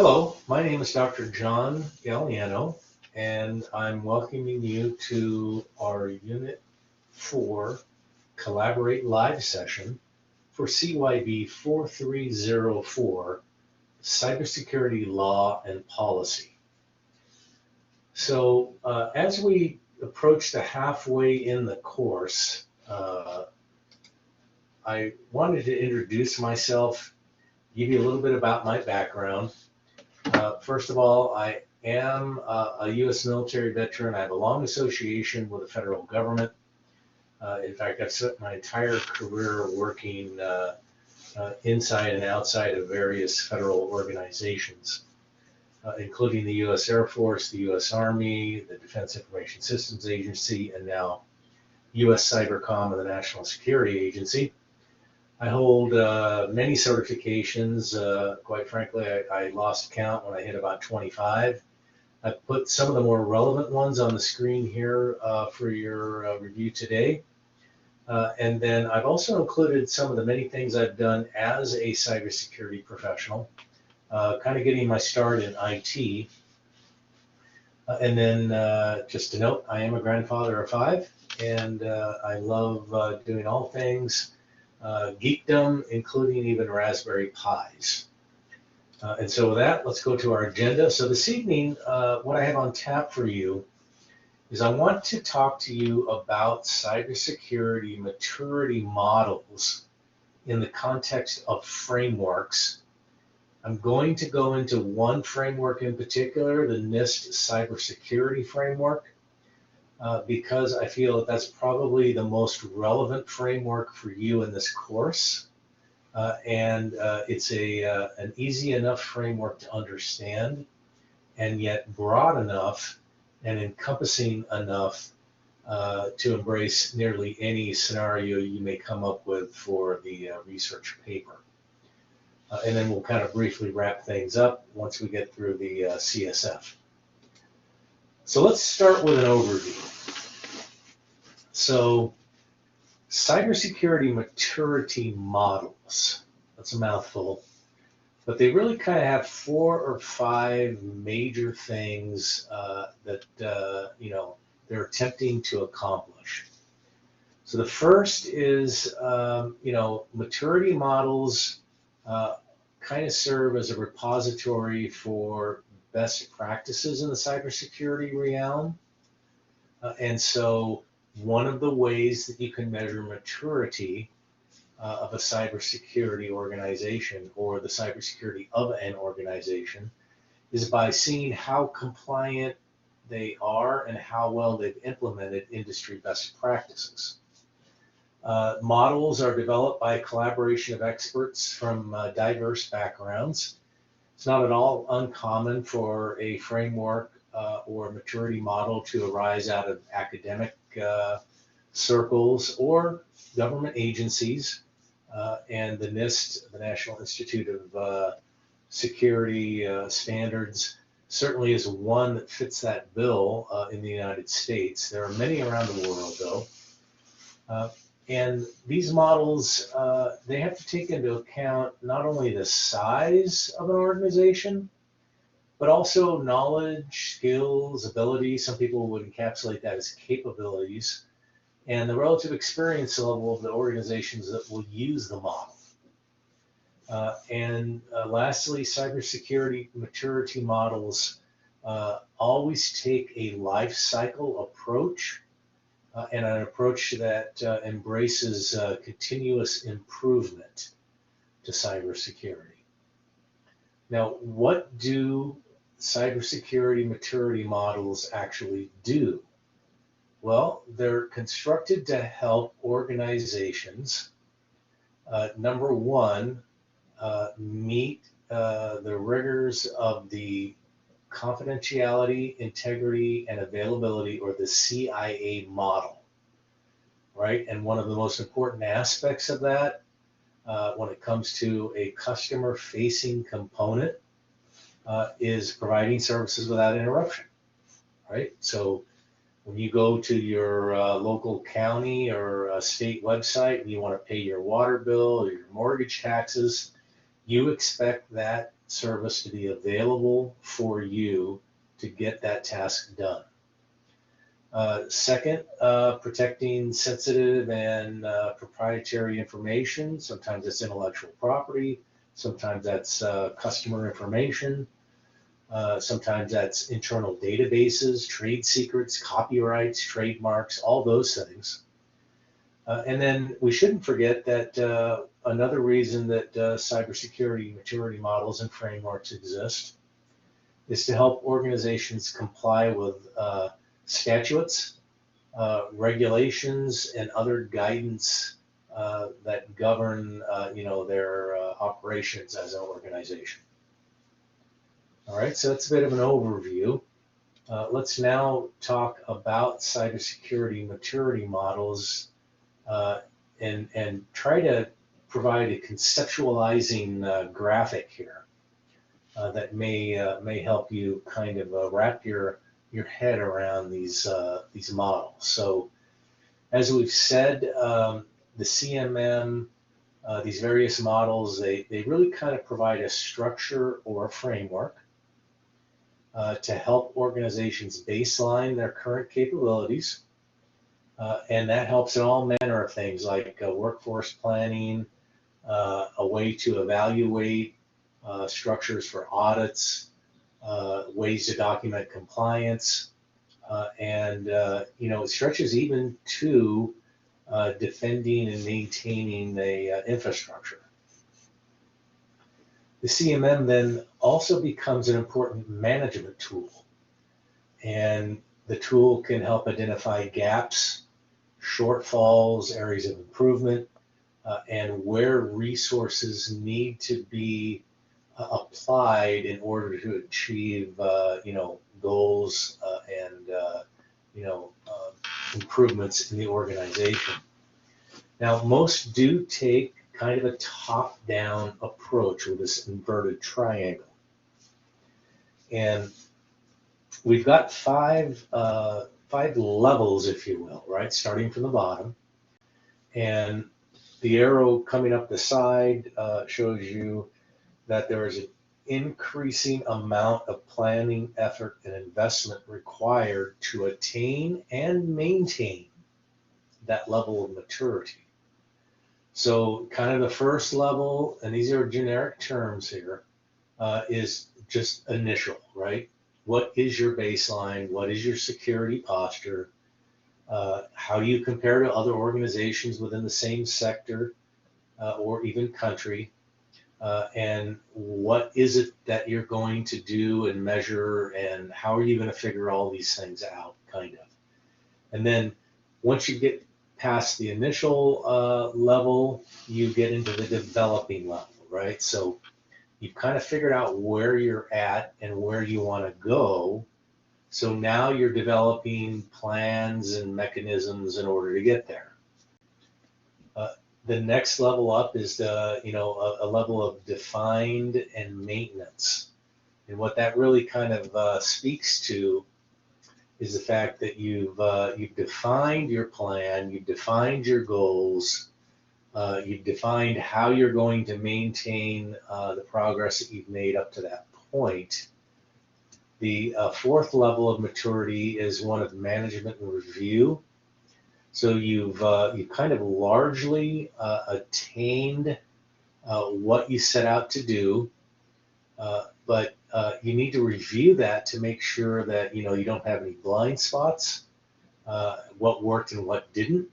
Hello, my name is Dr. John Galliano, and I'm welcoming you to our Unit 4 Collaborate Live session for CYB 4304, Cybersecurity Law and Policy. So as we approach the halfway in the course, I wanted to introduce myself, give you a little bit about my background. First of all, I am a U.S. military veteran. I have a long association with the federal government. In fact, I've spent my entire career working inside and outside of various federal organizations, including the U.S. Air Force, the U.S. Army, the Defense Information Systems Agency, and now U.S. Cybercom and the National Security Agency. I hold many certifications. Quite frankly, I lost count when I hit about 25. I've put some of the more relevant ones on the screen here for your review today. And then I've also included some of the many things I've done as a cybersecurity professional, kind of getting my start in IT. And then just to note, I am a grandfather of 5, and I love doing all things geekdom, including even Raspberry Pis. And so with that, let's go to our agenda. So this evening, what I have on tap for you is I want to talk to you about cybersecurity maturity models in the context of frameworks. I'm going to go into one framework in particular, the NIST Cybersecurity Framework, because I feel that that's probably the most relevant framework for you in this course. And it's an easy enough framework to understand, and yet broad enough and encompassing enough to embrace nearly any scenario you may come up with for the research paper. And then we'll kind of briefly wrap things up once we get through the CSF. So let's start with an overview. So, cybersecurity maturity models, that's a mouthful, but they really kind of have 4 or 5 major things that they're attempting to accomplish. So the first is, maturity models kind of serve as a repository for best practices in the cybersecurity realm. And so one of the ways that you can measure maturity of a cybersecurity organization or the cybersecurity of an organization is by seeing how compliant they are and how well they've implemented industry best practices. Models are developed by a collaboration of experts from diverse backgrounds. It's not at all uncommon for a framework or maturity model to arise out of academic circles or government agencies, and the NIST, the National Institute of Security Standards, certainly is one that fits that bill in the United States. There are many around the world, though. And these models, they have to take into account not only the size of an organization, but also knowledge, skills, abilities. Some people would encapsulate that as capabilities, and the relative experience level of the organizations that will use the model. And lastly, cybersecurity maturity models always take a life cycle approach and an approach that embraces continuous improvement to cybersecurity. Now, what do cybersecurity maturity models actually do? Well, they're constructed to help organizations, number one, meet the rigors of the confidentiality, integrity, and availability, or the CIA model, right? And one of the most important aspects of that when it comes to a customer-facing component is providing services without interruption, right? So when you go to your local county or state website and you want to pay your water bill or your mortgage taxes, you expect that service to be available for you to get that task done. Second, protecting sensitive and proprietary information. Sometimes it's intellectual property, sometimes that's customer information, sometimes that's internal databases, trade secrets, copyrights, trademarks, all those things. And then we shouldn't forget that another reason that cybersecurity maturity models and frameworks exist is to help organizations comply with statutes, regulations, and other guidance that govern, their operations as an organization. All right, so that's a bit of an overview. Let's now talk about cybersecurity maturity models and try to provide a conceptualizing graphic here that may help you kind of wrap your head around these models. So, as we've said, the CMM, these various models, they really kind of provide a structure or a framework to help organizations baseline their current capabilities. And that helps in all manner of things like workforce planning, a way to evaluate structures for audits, ways to document compliance, and it stretches even to defending and maintaining the infrastructure. The CMM then also becomes an important management tool, and the tool can help identify gaps, shortfalls, areas of improvement, and where resources need to be applied in order to achieve, goals and improvements in the organization. Now, most do take kind of a top-down approach with this inverted triangle, and we've got five levels, if you will, right, starting from the bottom, and the arrow coming up the side shows you that there is an increasing amount of planning, effort, and investment required to attain and maintain that level of maturity. So kind of the first level, and these are generic terms here, is just initial, right? What is your baseline? What is your security posture? How do you compare to other organizations within the same sector or even country? And what is it that you're going to do and measure, and how are you going to figure all these things out, kind of? And then once you get past the initial level, you get into the developing level, right? So you've kind of figured out where you're at and where you want to go. So now you're developing plans and mechanisms in order to get there. The next level up is a level of defined and maintenance. And what that really kind of speaks to is the fact that you've defined your plan, you've defined your goals, you've defined how you're going to maintain the progress that you've made up to that point. The fourth level of maturity is one of management and review. So you've kind of largely attained what you set out to do, but you need to review that to make sure that you don't have any blind spots, what worked and what didn't,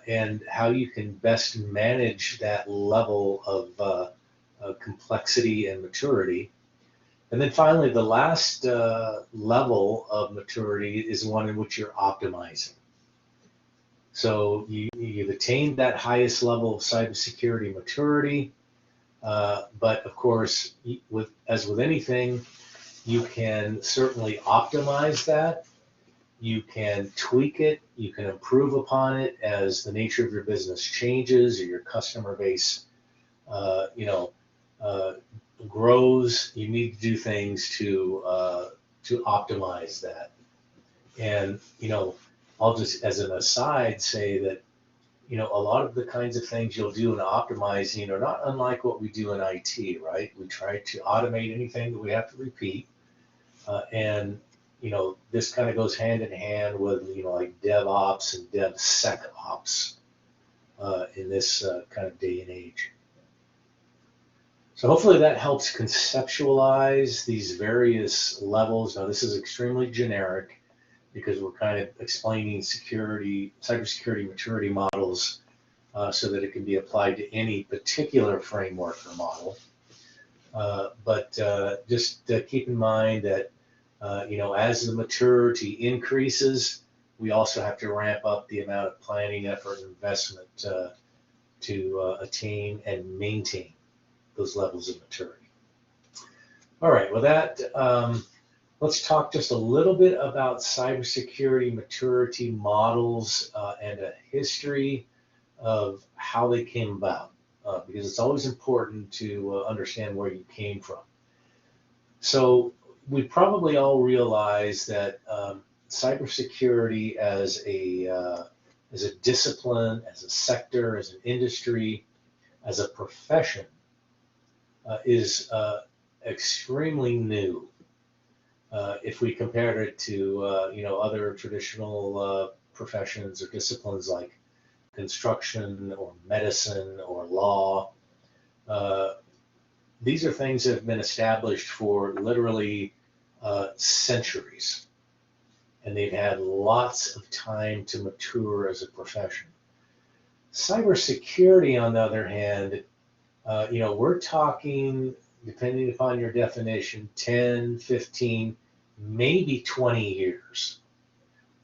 and how you can best manage that level of complexity and maturity. And then finally, the last level of maturity is one in which you're optimizing. So you've attained that highest level of cybersecurity maturity, but of course, as with anything, you can certainly optimize that. You can tweak it. You can improve upon it as the nature of your business changes or your customer base, grows. You need to do things to optimize that. And I'll just, as an aside, say that a lot of the kinds of things you'll do in optimizing are not unlike what we do in IT, right? We try to automate anything that we have to repeat. And this kind of goes hand in hand with, like DevOps and DevSecOps in this kind of day and age. So hopefully that helps conceptualize these various levels. Now, this is extremely generic because we're kind of explaining cybersecurity maturity models so that it can be applied to any particular framework or model. But just keep in mind that, as the maturity increases, we also have to ramp up the amount of planning, effort, and investment to attain and maintain those levels of maturity. All right, with that, let's talk just a little bit about cybersecurity maturity models and a history of how they came about, because it's always important to understand where you came from. So we probably all realize that cybersecurity as a discipline, as a sector, as an industry, as a profession is extremely new. If we compare it to other traditional professions or disciplines like construction or medicine or law, these are things that have been established for literally centuries, and they've had lots of time to mature as a profession. Cybersecurity, on the other hand, we're talking, depending upon your definition, 10, 15, maybe 20 years.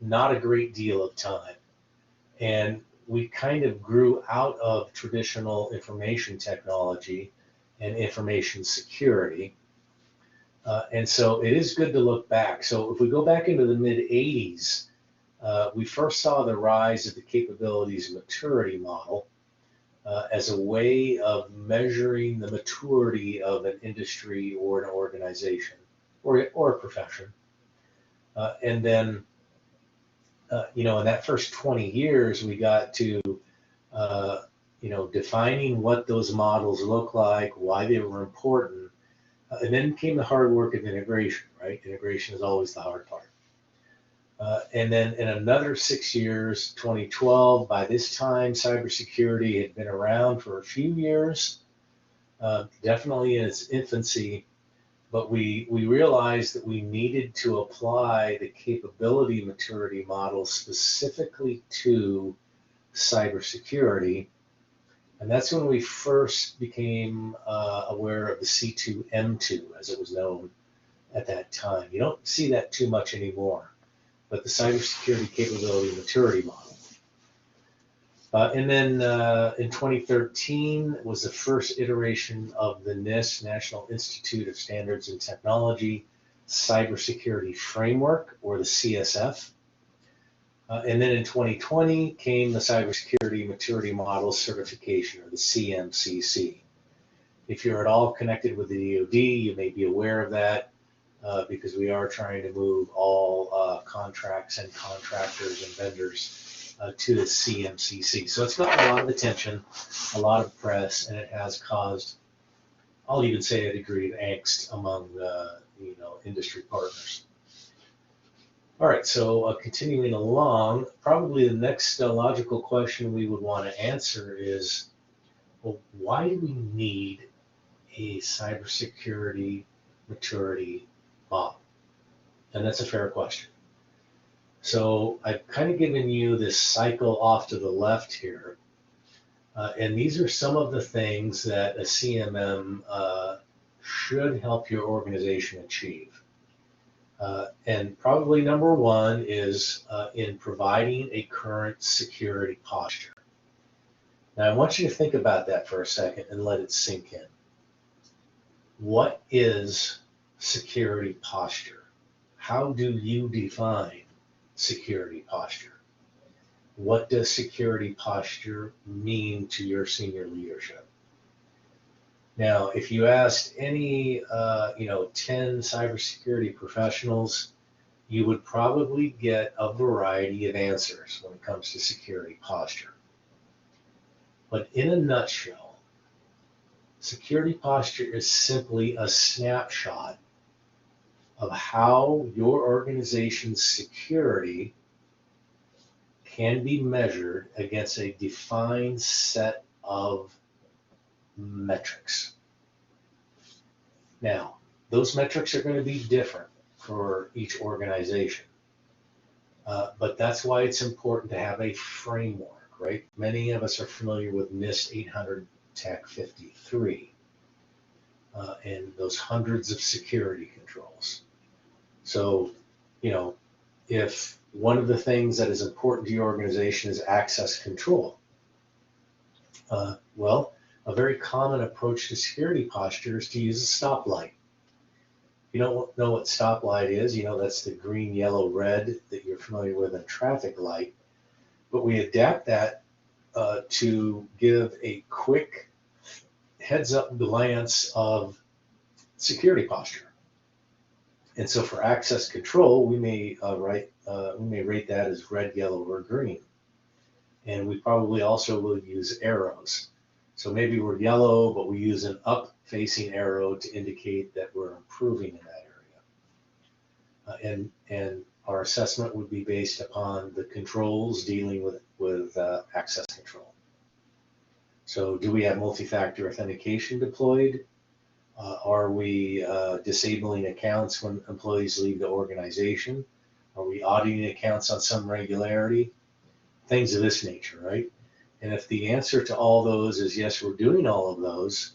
Not a great deal of time. And we kind of grew out of traditional information technology and information security. And so it is good to look back. So if we go back into the mid-'80s, we first saw the rise of the capabilities maturity model as a way of measuring the maturity of an industry or an organization or a profession. And then, in that first 20 years, we got to, defining what those models look like, why they were important. And then came the hard work of integration, right? Integration is always the hard part. And then in another 6 years, 2012, by this time, cybersecurity had been around for a few years, definitely in its infancy, but we realized that we needed to apply the capability maturity model specifically to cybersecurity. And that's when we first became aware of the C2M2, as it was known at that time. You don't see that too much anymore, but the cybersecurity capability maturity model. And then in 2013 was the first iteration of the NIST, National Institute of Standards and Technology, Cybersecurity Framework, or the CSF. And then in 2020 came the Cybersecurity Maturity Model Certification, or the CMCC. If you're at all connected with the DoD, you may be aware of that because we are trying to move all contracts and contractors and vendors to the CMCC. So it's gotten a lot of attention, a lot of press, and it has caused, I'll even say, a degree of angst among industry partners. All right, so continuing along, probably the next logical question we would want to answer is, well, why do we need a cybersecurity maturity model? And that's a fair question. So I've kind of given you this cycle off to the left here, and these are some of the things that a CMM should help your organization achieve. And probably number one is in providing a current security posture. Now I want you to think about that for a second and let it sink in. What is security posture? How do you define security posture? What does security posture mean to your senior leadership? Now, if you asked any 10 cybersecurity professionals, you would probably get a variety of answers when it comes to security posture. But in a nutshell, security posture is simply a snapshot of how your organization's security can be measured against a defined set of metrics. Now, those metrics are going to be different for each organization, but that's why it's important to have a framework, right? Many of us are familiar with NIST 800 TAC 53 and those hundreds of security controls. So, if one of the things that is important to your organization is access control, well, a very common approach to security posture is to use a stoplight. If you don't know what stoplight is, that's the green, yellow, red that you're familiar with in a traffic light. But we adapt that to give a quick heads-up glance of security posture. And so for access control, we may rate that as red, yellow, or green. And we probably also will use arrows. So maybe we're yellow, but we use an up-facing arrow to indicate that we're improving in that area. And our assessment would be based upon the controls dealing with access control. So do we have multi-factor authentication deployed? Are we disabling accounts when employees leave the organization? Are we auditing accounts on some regularity? Things of this nature, right? And if the answer to all those is yes, we're doing all of those,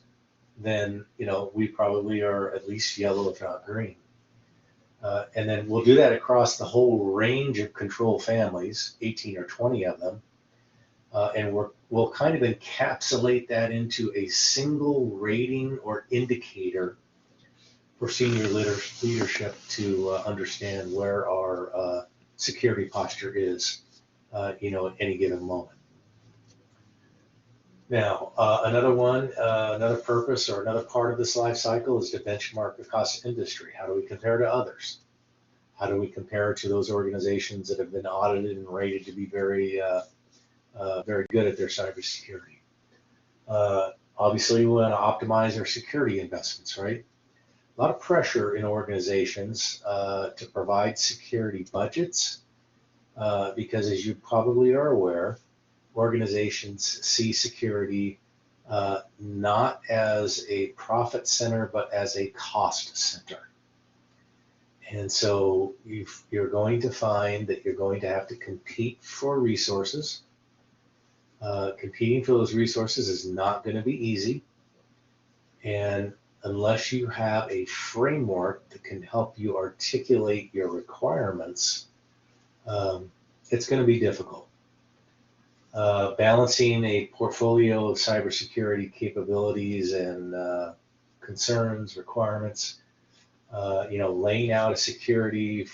then we probably are at least yellow, if not green. And then we'll do that across the whole range of control families, 18 or 20 of them. And we'll kind of encapsulate that into a single rating or indicator for senior leadership to understand where our security posture is, at any given moment. Now, another purpose or another part of this life cycle is to benchmark across industry. How do we compare to others? How do we compare to those organizations that have been audited and rated to be very good at their cybersecurity? Obviously, we want to optimize our security investments, right? A lot of pressure in organizations to provide security budgets because, as you probably are aware, organizations see security not as a profit center, but as a cost center. And so you're going to find that you're going to have to compete for resources. Competing for those resources is not going to be easy. And unless you have a framework that can help you articulate your requirements, it's going to be difficult. Balancing a portfolio of cybersecurity capabilities and concerns, requirements, laying out a security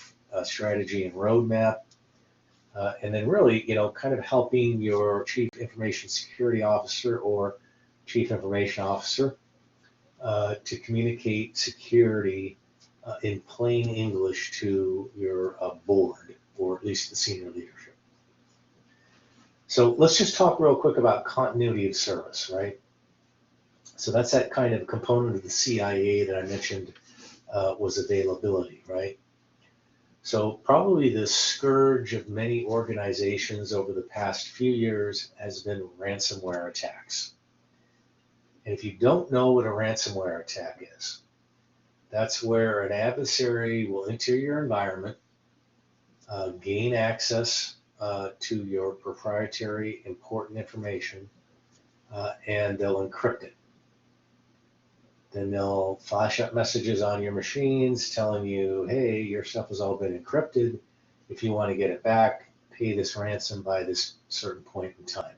strategy and roadmap, and then really, kind of helping your chief information security officer or chief information officer to communicate security in plain English to your board, or at least the senior leadership. So let's just talk real quick about continuity of service, right? So that's that kind of component of the CIA that I mentioned was availability, right? So probably the scourge of many organizations over the past few years has been ransomware attacks. And if you don't know what a ransomware attack is, that's where an adversary will enter your environment, gain access to your proprietary important information, and they'll encrypt it. Then they'll flash up messages on your machines telling you, hey, your stuff has all been encrypted. If you want to get it back, pay this ransom by this certain point in time.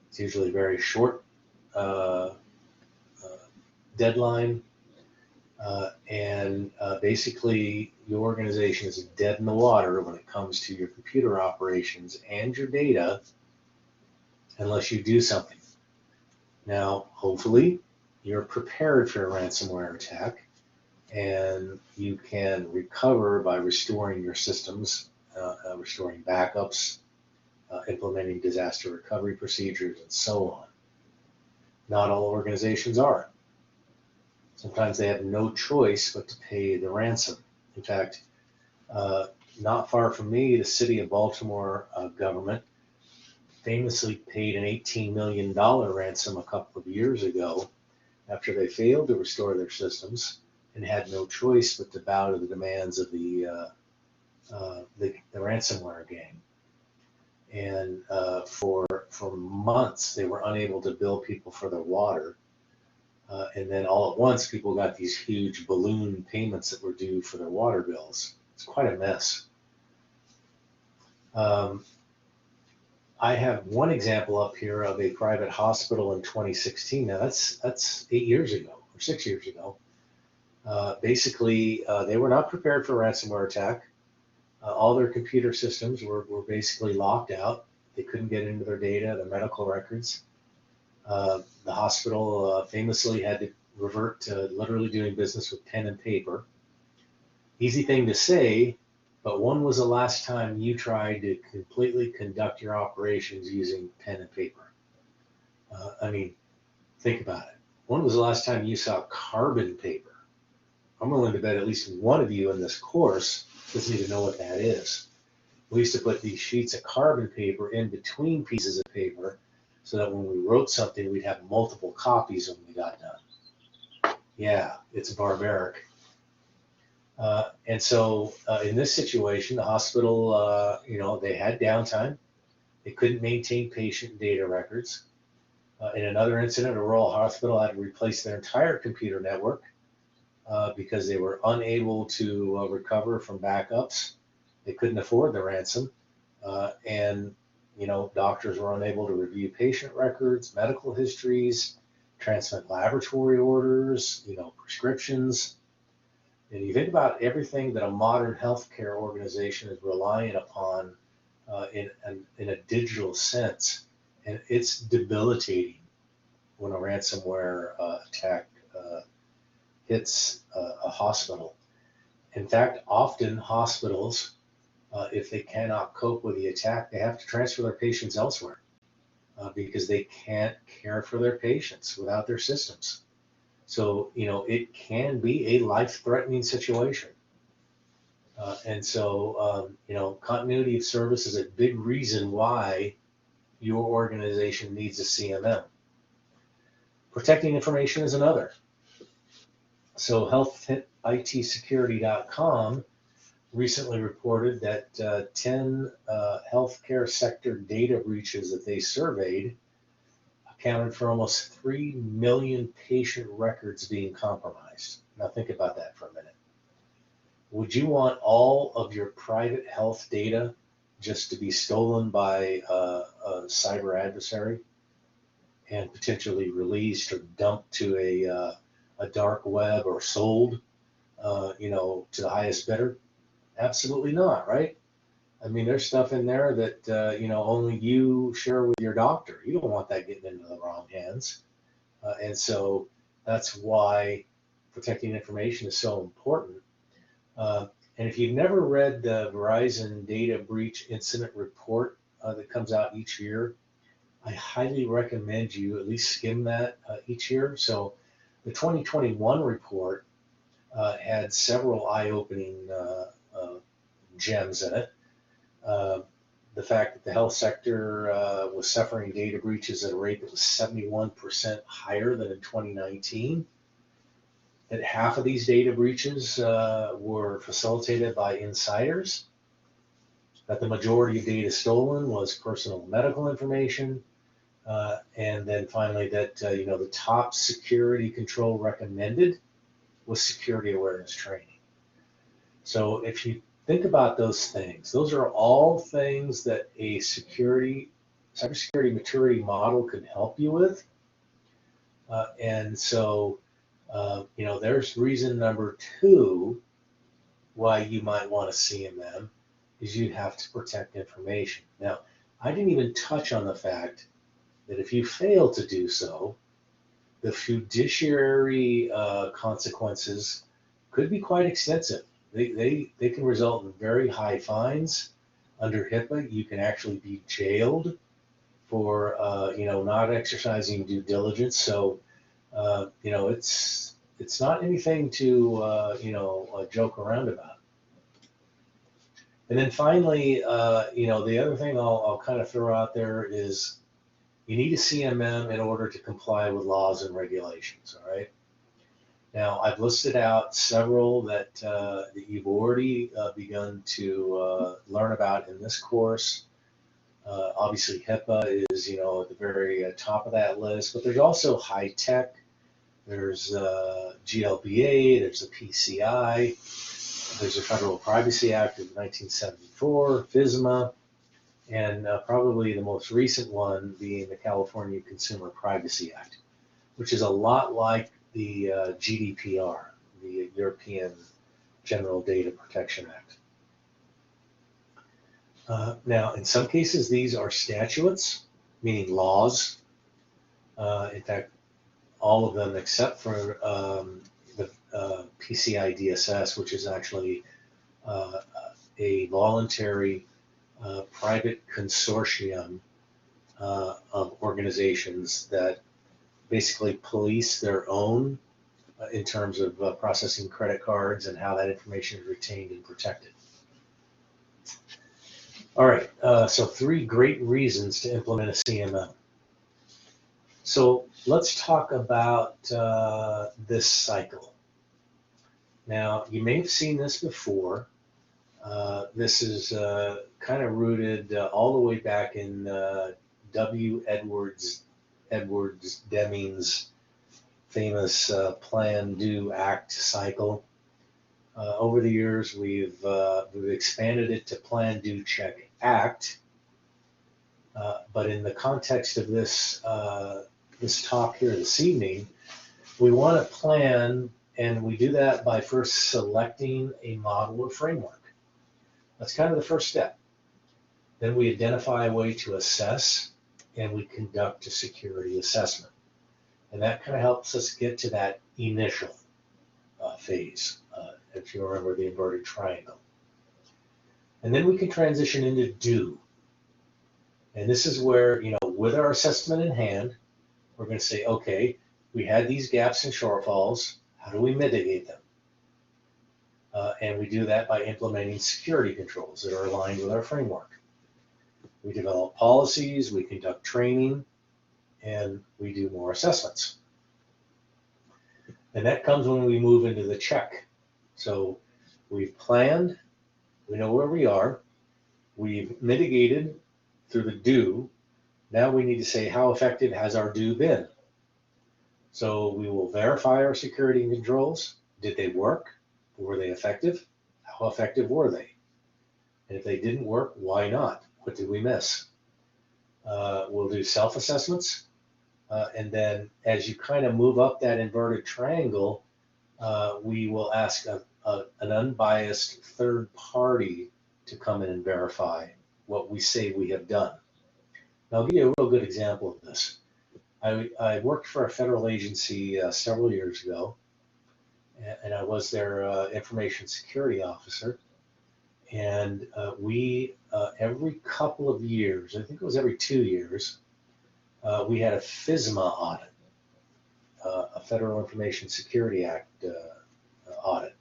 It's usually a very short deadline. And basically, your organization is dead in the water when it comes to your computer operations and your data unless you do something. Now, hopefully, you're prepared for a ransomware attack, and you can recover by restoring your systems, restoring backups, implementing disaster recovery procedures, and so on. Not all organizations are. Sometimes they have no choice but to pay the ransom. In fact, not far from me, the city of Baltimore government famously paid an $18 million ransom a couple of years ago after they failed to restore their systems and had no choice but to bow to the demands of the ransomware gang. And for months, they were unable to bill people for their water. And then all at once, people got these huge balloon payments that were due for their water bills. It's quite a mess. I have one example up here of a private hospital in 2016. Now that's 8 years ago or 6 years ago. Basically, they were not prepared for a ransomware attack. All their computer systems were basically locked out. They couldn't get into their data, their medical records. The hospital famously had to revert to literally doing business with pen and paper. Easy thing to say, but when was the last time you tried to completely conduct your operations using pen and paper? I mean, think about it. When was the last time you saw carbon paper? I'm willing to bet at least one of you in this course doesn't even know what that is. We used to put these sheets of carbon paper in between pieces of paper so that when we wrote something, we'd have multiple copies when we got done. Yeah, it's barbaric. And so in this situation, the hospital, they had downtime. They couldn't maintain patient data records. In another incident, a rural hospital had to replace their entire computer network because they were unable to recover from backups. They couldn't afford the ransom. And doctors were unable to review patient records, medical histories, transmit laboratory orders, prescriptions. And you think about everything that a modern healthcare organization is relying upon in a digital sense, and it's debilitating when a ransomware attack hits a hospital. In fact, often hospitals, if they cannot cope with the attack, they have to transfer their patients elsewhere because they can't care for their patients without their systems. So, it can be a life-threatening situation. And so, continuity of service is a big reason why your organization needs a CMM. Protecting information is another. So healthitsecurity.com recently reported that 10 healthcare sector data breaches that they surveyed accounted for almost 3 million patient records being compromised. Now think about that for a minute. Would you want all of your private health data just to be stolen by a cyber adversary and potentially released or dumped to a dark web or sold, to the highest bidder? Absolutely not, right? I mean, there's stuff in there that, only you share with your doctor. You don't want that getting into the wrong hands. And so that's why protecting information is so important. And if you've never read the Verizon Data Breach Incident Report that comes out each year, I highly recommend you at least skim that each year. So the 2021 report had several eye-opening gems in it. The fact that the health sector was suffering data breaches at a rate that was 71% higher than in 2019. That half of these data breaches were facilitated by insiders. That the majority of data stolen was personal medical information. And then finally that, the top security control recommended was security awareness training. So if you think about those things, those are all things that a cybersecurity maturity model could help you with. And so, there's reason number 2 why you might want to CMM is you have to protect information. Now, I didn't even touch on the fact that if you fail to do so, the fiduciary consequences could be quite extensive. They can result in very high fines, Under HIPAA, you can actually be jailed for not exercising due diligence. So it's not anything to joke around about. And then finally, the other thing I'll kind of throw out there is you need a CMM in order to comply with laws and regulations. All right. Now, I've listed out several that you've already begun to learn about in this course. Obviously, HIPAA is, at the very top of that list, but there's also high tech. There's GLBA, there's the PCI, there's the Federal Privacy Act of 1974, FISMA, and probably the most recent one being the California Consumer Privacy Act, which is a lot like the GDPR, the European General Data Protection Act. Now, in some cases, these are statutes, meaning laws. In fact, all of them except for the PCI DSS, which is actually a voluntary private consortium of organizations that basically police their own in terms of processing credit cards and how that information is retained and protected. All right, so 3 great reasons to implement a CMM. So let's talk about this cycle. Now, you may have seen this before. This is kind of rooted all the way back in W. Edwards Deming's famous Plan, Do, Act cycle. Over the years, we've expanded it to Plan, Do, Check, Act. But in the context of this talk here this evening, we want to plan, and we do that by first selecting a model or framework. That's kind of the first step. Then we identify a way to assess, and we conduct a security assessment. And that kind of helps us get to that initial phase, if you remember the inverted triangle. And then we can transition into do. And this is where, with our assessment in hand, we're going to say, okay, we had these gaps and shortfalls. How do we mitigate them? And we do that by implementing security controls that are aligned with our framework. We develop policies, we conduct training, and we do more assessments. And that comes when we move into the check. So we've planned, we know where we are, we've mitigated through the do. Now we need to say, how effective has our do been? So we will verify our security controls. Did they work? Were they effective? How effective were they? And if they didn't work, why not? What did we miss? We'll do self-assessments. And then as you kind of move up that inverted triangle, we will ask an unbiased third party to come in and verify what we say we have done. Now, I'll give you a real good example of this. I worked for a federal agency several years ago, and I was their information security officer. And we, every couple of years, I think it was every 2 years, we had a FISMA audit, a Federal Information Security Act audit.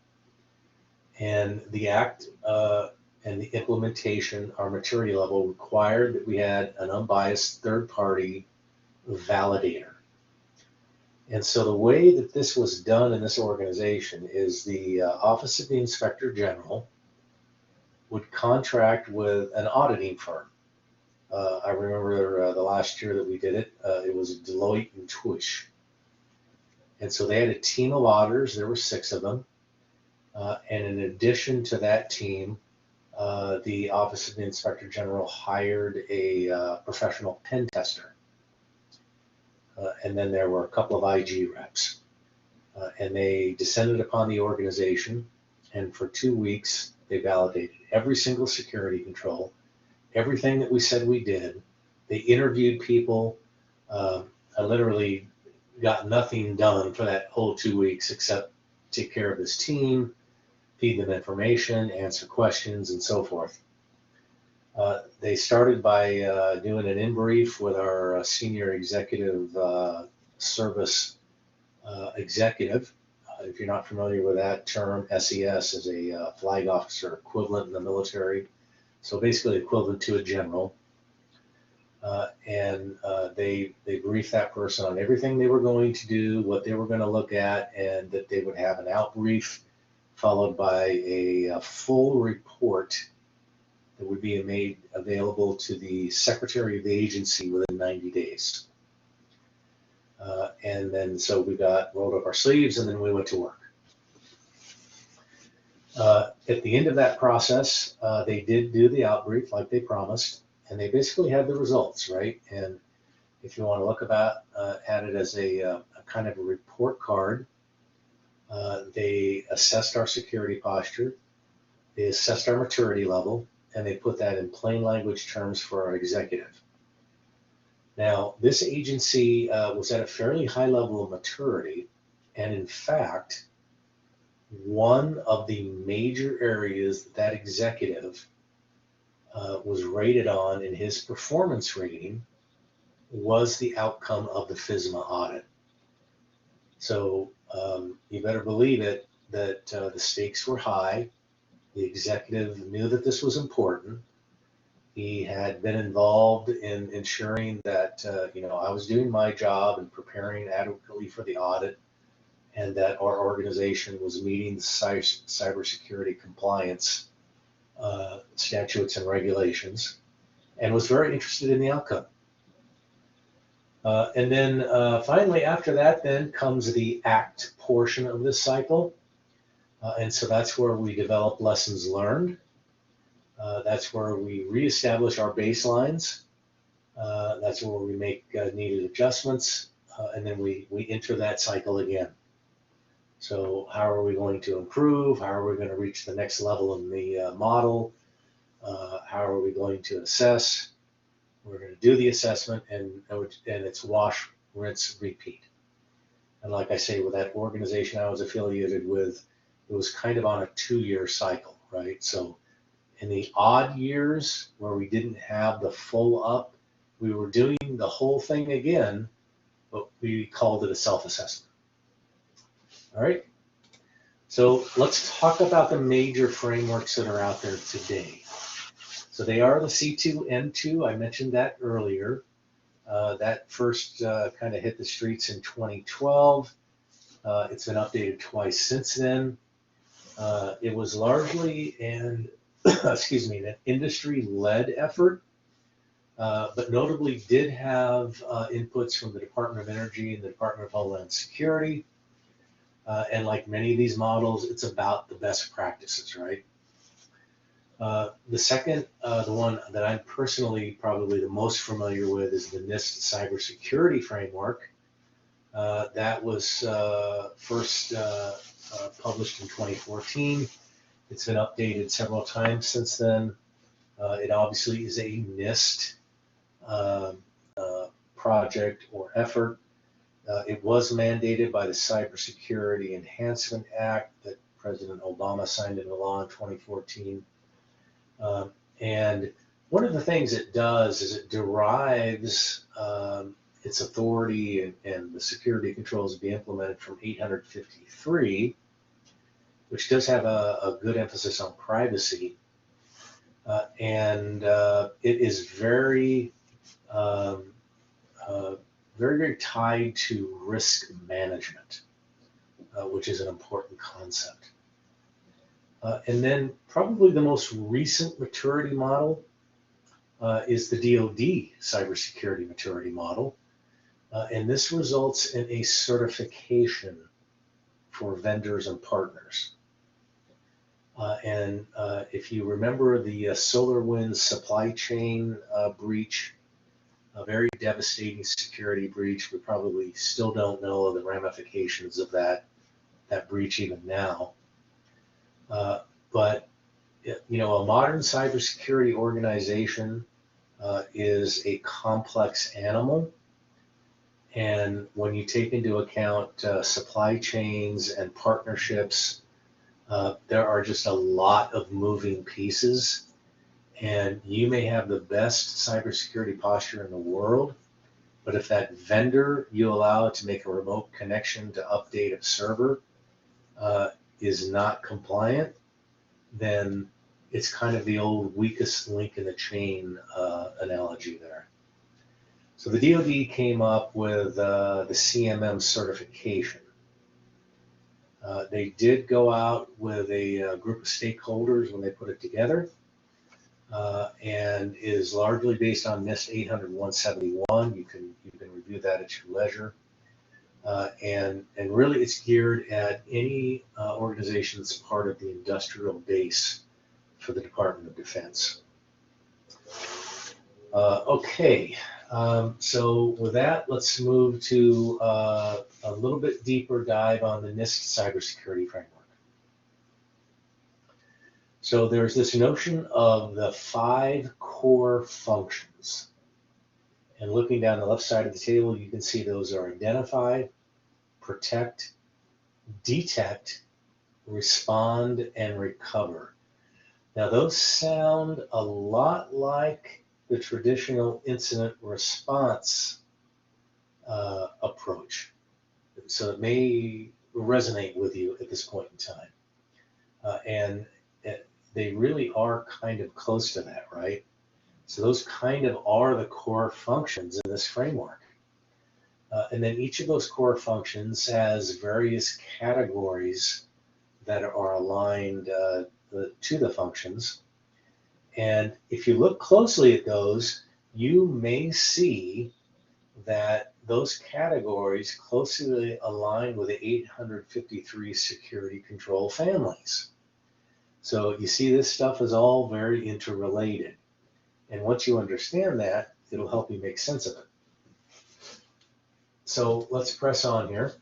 And the act and the implementation, our maturity level required that we had an unbiased third-party validator. And so the way that this was done in this organization is the Office of the Inspector General would contract with an auditing firm. I remember the last year that we did it, it was Deloitte and Touche. And so they had a team of auditors, there were 6 of them. And in addition to that team, the Office of the Inspector General hired a professional pen tester. And then there were a couple of IG reps. And they descended upon the organization, and for 2 weeks, they validated every single security control, everything that we said we did. They interviewed people. I literally got nothing done for that whole 2 weeks except take care of this team, feed them information, answer questions, and so forth. They started by doing an in-brief with our senior executive service executive. If you're not familiar with that term, SES is a flag officer equivalent in the military, so basically equivalent to a general. And they briefed that person on everything they were going to do, what they were going to look at, and that they would have an outbrief followed by a full report that would be made available to the secretary of the agency within 90 days. And then so we rolled up our sleeves, and then we went to work. At the end of that process, they did do the outbrief like they promised, and they basically had the results, right? And if you want to look at it as a kind of a report card, they assessed our security posture, they assessed our maturity level, and they put that in plain language terms for our executive. Now, this agency was at a fairly high level of maturity, and in fact, one of the major areas that executive was rated on in his performance rating was the outcome of the FISMA audit. So you better believe it that the stakes were high. The executive knew that this was important. He had been involved in ensuring that I was doing my job and preparing adequately for the audit, and that our organization was meeting the cybersecurity compliance statutes and regulations, and was very interested in the outcome. And then finally, after that, then comes the ACT portion of this cycle. And so that's where we develop lessons learned. That's where we reestablish our baselines. That's where we make needed adjustments. And then we enter that cycle again. So how are we going to improve? How are we going to reach the next level in the model? How are we going to assess? We're going to do the assessment, and it's wash, rinse, repeat. And like I say, with that organization I was affiliated with, it was kind of on a 2-year cycle, right? So in the odd years where we didn't have the full up, we were doing the whole thing again, but we called it a self-assessment. All right. So let's talk about the major frameworks that are out there today. So they are the C2N2. I mentioned that earlier. That first kind of hit the streets in 2012. It's been updated twice since then. It was largely an industry-led effort, but notably did have inputs from the Department of Energy and the Department of Homeland Security. And like many of these models, it's about the best practices, right? The second, the one that I'm personally probably the most familiar with, is the NIST Cybersecurity Framework. That was first published in 2014. It's been updated several times since then. It obviously is a NIST project or effort. It was mandated by the Cybersecurity Enhancement Act that President Obama signed into law in 2014. And one of the things it does is it derives its authority and the security controls to be implemented from 853, which does have a good emphasis on privacy. And it is very, very tied to risk management, which is an important concept. And then probably the most recent maturity model is the DoD Cybersecurity Maturity Model. And this results in a certification for vendors and partners. And if you remember the SolarWinds supply chain breach, a very devastating security breach, we probably still don't know the ramifications of that breach even now. But a modern cybersecurity organization is a complex animal, and when you take into account supply chains and partnerships, there are just a lot of moving pieces, And you may have the best cybersecurity posture in the world, but if that vendor you allow to make a remote connection to update a server is not compliant, then it's kind of the old weakest link in the chain analogy there. So the DoD came up with the CMM certification. They did go out with a group of stakeholders when they put it together, and is largely based on NIST 800-171. You can review that at your leisure. And really it's geared at any organization that's part of the industrial base for the Department of Defense. Okay, so with that, let's move to a little bit deeper dive on the NIST cybersecurity framework. So there's this notion of the 5 core functions. And looking down the left side of the table, you can see those are identify, protect, detect, respond, and recover. Now those sound a lot like the traditional incident response approach. So it may resonate with you at this point in time. And they really are kind of close to that, right? So those kind of are the core functions in this framework. And then each of those core functions has various categories that are aligned to the functions. And if you look closely at those, you may see that those categories closely align with the 853 security control families. So you see this stuff is all very interrelated. And once you understand that, it'll help you make sense of it. So let's press on here.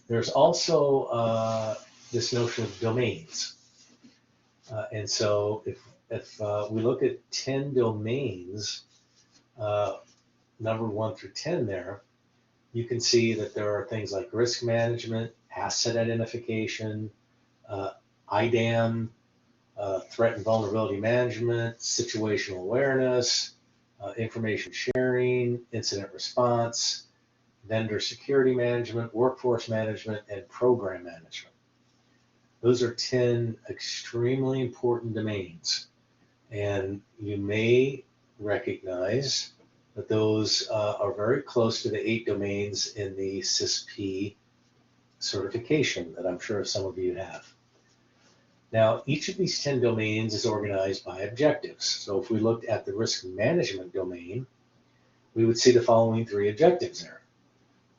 There's also this notion of domains. And so if we look at 10 domains, number 1 through 10 there, you can see that there are things like risk management, asset identification, IDAM, threat and vulnerability management, situational awareness, information sharing, incident response, vendor security management, workforce management, and program management. Those are 10 extremely important domains. And you may recognize that those are very close to the 8 domains in the CISP certification that I'm sure some of you have. Now, each of these 10 domains is organized by objectives. So if we looked at the risk management domain, we would see the following 3 objectives there.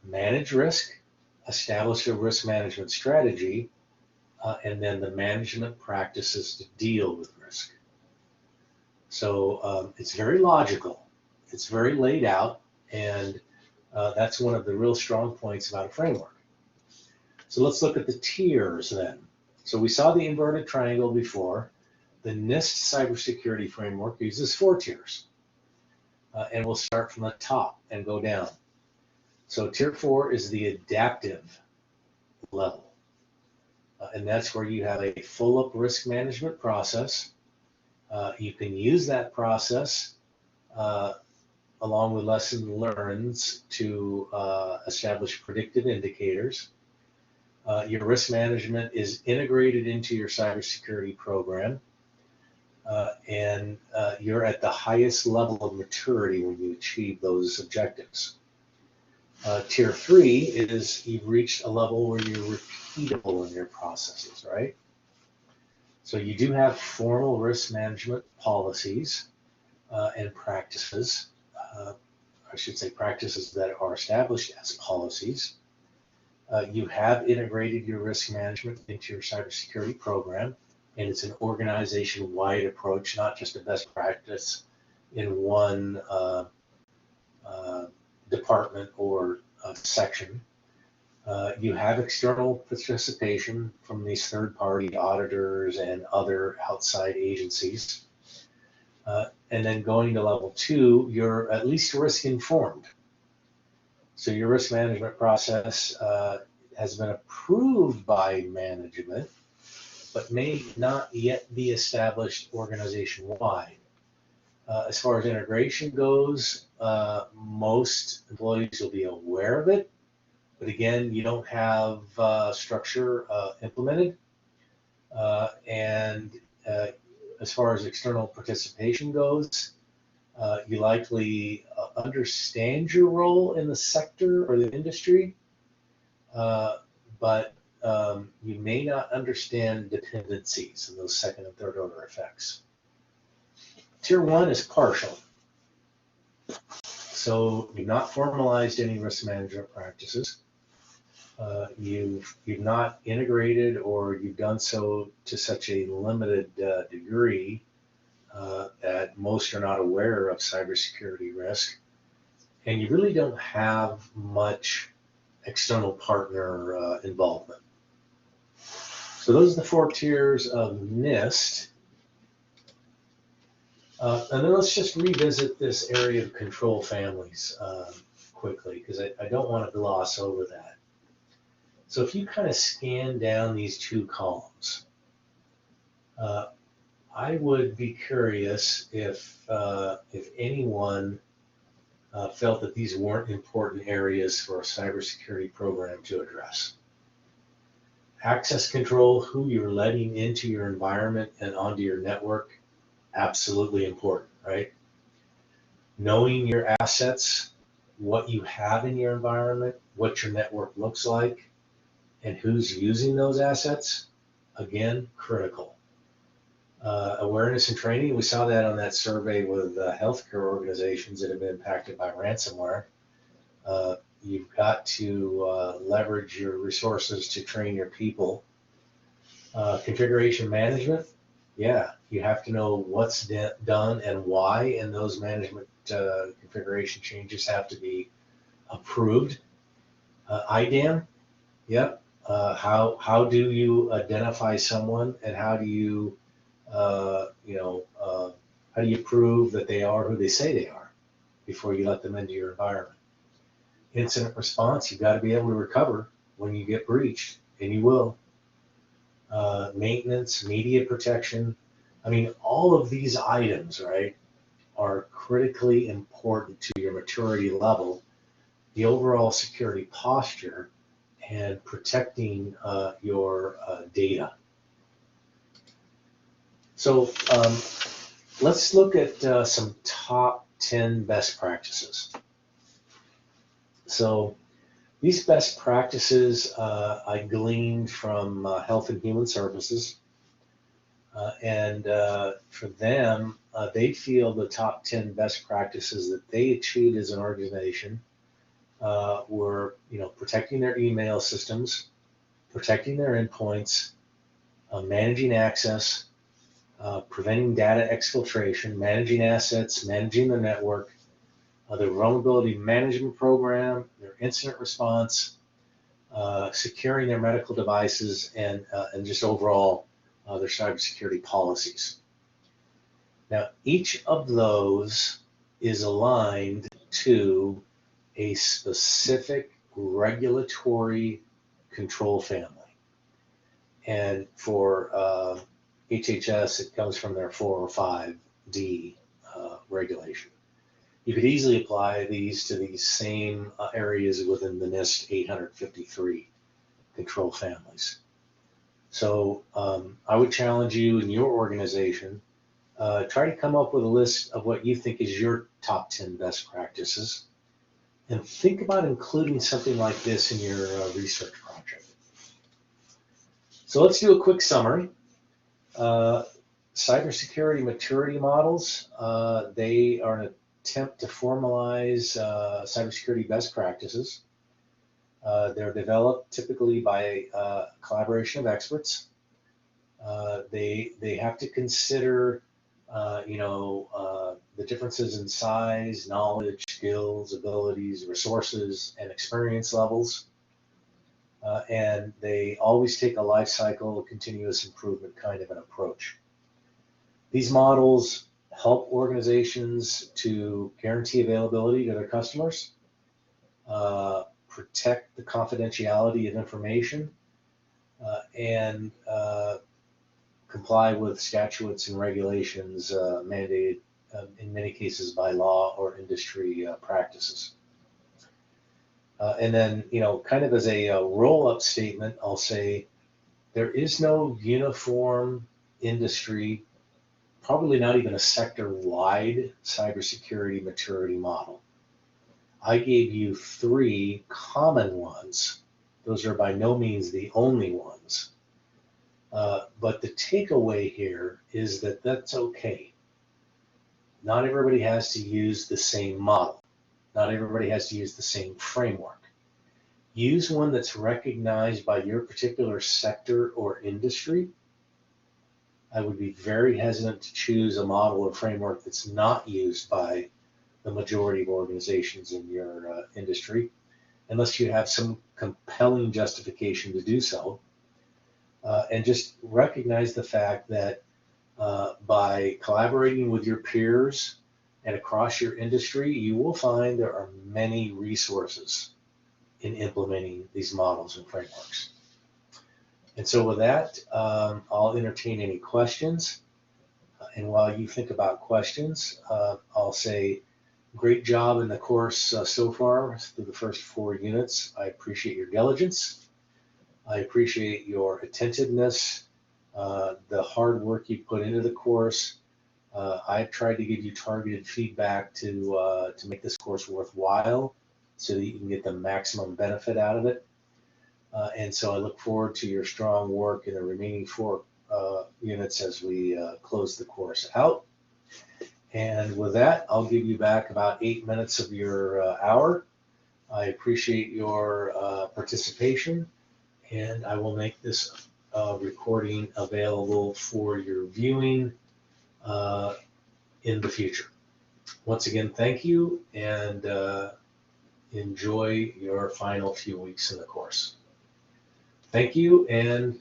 Manage risk, establish a risk management strategy, and then the management practices to deal with risk. So it's very logical. It's very laid out, and that's one of the real strong points about a framework. So let's look at the tiers then. So we saw the inverted triangle before. The NIST cybersecurity framework uses 4 tiers. And we'll start from the top and go down. So tier 4 is the adaptive level. And that's where you have a full-up risk management process. You can use that process along with lessons learned to establish predictive indicators. Your risk management is integrated into your cybersecurity program, and you're at the highest level of maturity when you achieve those objectives. Tier 3 is you've reached a level where you're repeatable in your processes, right? So you do have formal risk management policies and practices. I should say practices that are established as policies. You have integrated your risk management into your cybersecurity program, and it's an organization-wide approach, not just a best practice in one department or section. You have external participation from these third-party auditors and other outside agencies. And then going to level 2, you're at least risk-informed. So your risk management process has been approved by management, but may not yet be established organization-wide. As far as integration goes, most employees will be aware of it, but again, you don't have structure implemented. And as far as external participation goes, you likely understand your role in the sector or the industry, but you may not understand dependencies and those second and third order effects. Tier 1 is partial. So you've not formalized any risk management practices. You've not integrated, or you've done so to such a limited degree that most are not aware of cybersecurity risk. And you really don't have much external partner involvement. So those are the 4 tiers of NIST. And then let's just revisit this area of control families quickly, because I don't want to gloss over that. So if you kind of scan down these 2 columns, I would be curious if anyone felt that these weren't important areas for a cybersecurity program to address. Access control, who you're letting into your environment and onto your network, absolutely important, right? Knowing your assets, what you have in your environment, what your network looks like, and who's using those assets, again, critical. Awareness and training, we saw that on that survey with healthcare organizations that have been impacted by ransomware. You've got to leverage your resources to train your people. Configuration management, yeah, you have to know what's done and why, and those management configuration changes have to be approved. IDAM, yep. How do you identify someone, and how do you how do you prove that they are who they say they are before you let them into your environment? Incident response, you've got to be able to recover when you get breached, and you will. Maintenance, media protection. I mean, all of these items, right, are critically important to your maturity level, the overall security posture, and protecting your data. So let's look at some top 10 best practices. So these best practices I gleaned from Health and Human Services, and for them, they feel the top 10 best practices that they achieved as an organization were, protecting their email systems, protecting their endpoints, managing access, preventing data exfiltration, managing assets, managing their network, their vulnerability management program, their incident response, securing their medical devices, and just overall their cybersecurity policies. Now, each of those is aligned to a specific regulatory control family. And for HHS, it comes from their 405D regulation. You could easily apply these to these same areas within the NIST 853 control families. So I would challenge you in your organization, try to come up with a list of what you think is your top 10 best practices, and think about including something like this in your research project. So let's do a quick summary. Cybersecurity maturity models, they are an attempt to formalize cybersecurity best practices. They're developed typically by collaboration of experts. They have to consider, the differences in size, knowledge, skills, abilities, resources, and experience levels. And they always take a life cycle, continuous improvement kind of an approach. These models help organizations to guarantee availability to their customers, protect the confidentiality of information, and comply with statutes and regulations mandated in many cases by law or industry practices. And then, kind of as a roll-up statement, I'll say there is no uniform industry, probably not even a sector-wide cybersecurity maturity model. I gave you 3 common ones. Those are by no means the only ones. But the takeaway here is that that's okay. Not everybody has to use the same model. Not everybody has to use the same framework. Use one that's recognized by your particular sector or industry. I would be very hesitant to choose a model or framework that's not used by the majority of organizations in your industry, unless you have some compelling justification to do so. And just recognize the fact that by collaborating with your peers and across your industry, you will find there are many resources in implementing these models and frameworks. And so with that, I'll entertain any questions. And while you think about questions, I'll say, great job in the course so far through the first 4 units. I appreciate your diligence. I appreciate your attentiveness, the hard work you put into the course. I've tried to give you targeted feedback to make this course worthwhile so that you can get the maximum benefit out of it. And so I look forward to your strong work in the remaining 4 units as we close the course out. And with that, I'll give you back about 8 minutes of your hour. I appreciate your participation, and I will make this recording available for your viewing in the future. Once again, thank you, and enjoy your final few weeks in the course. Thank you, and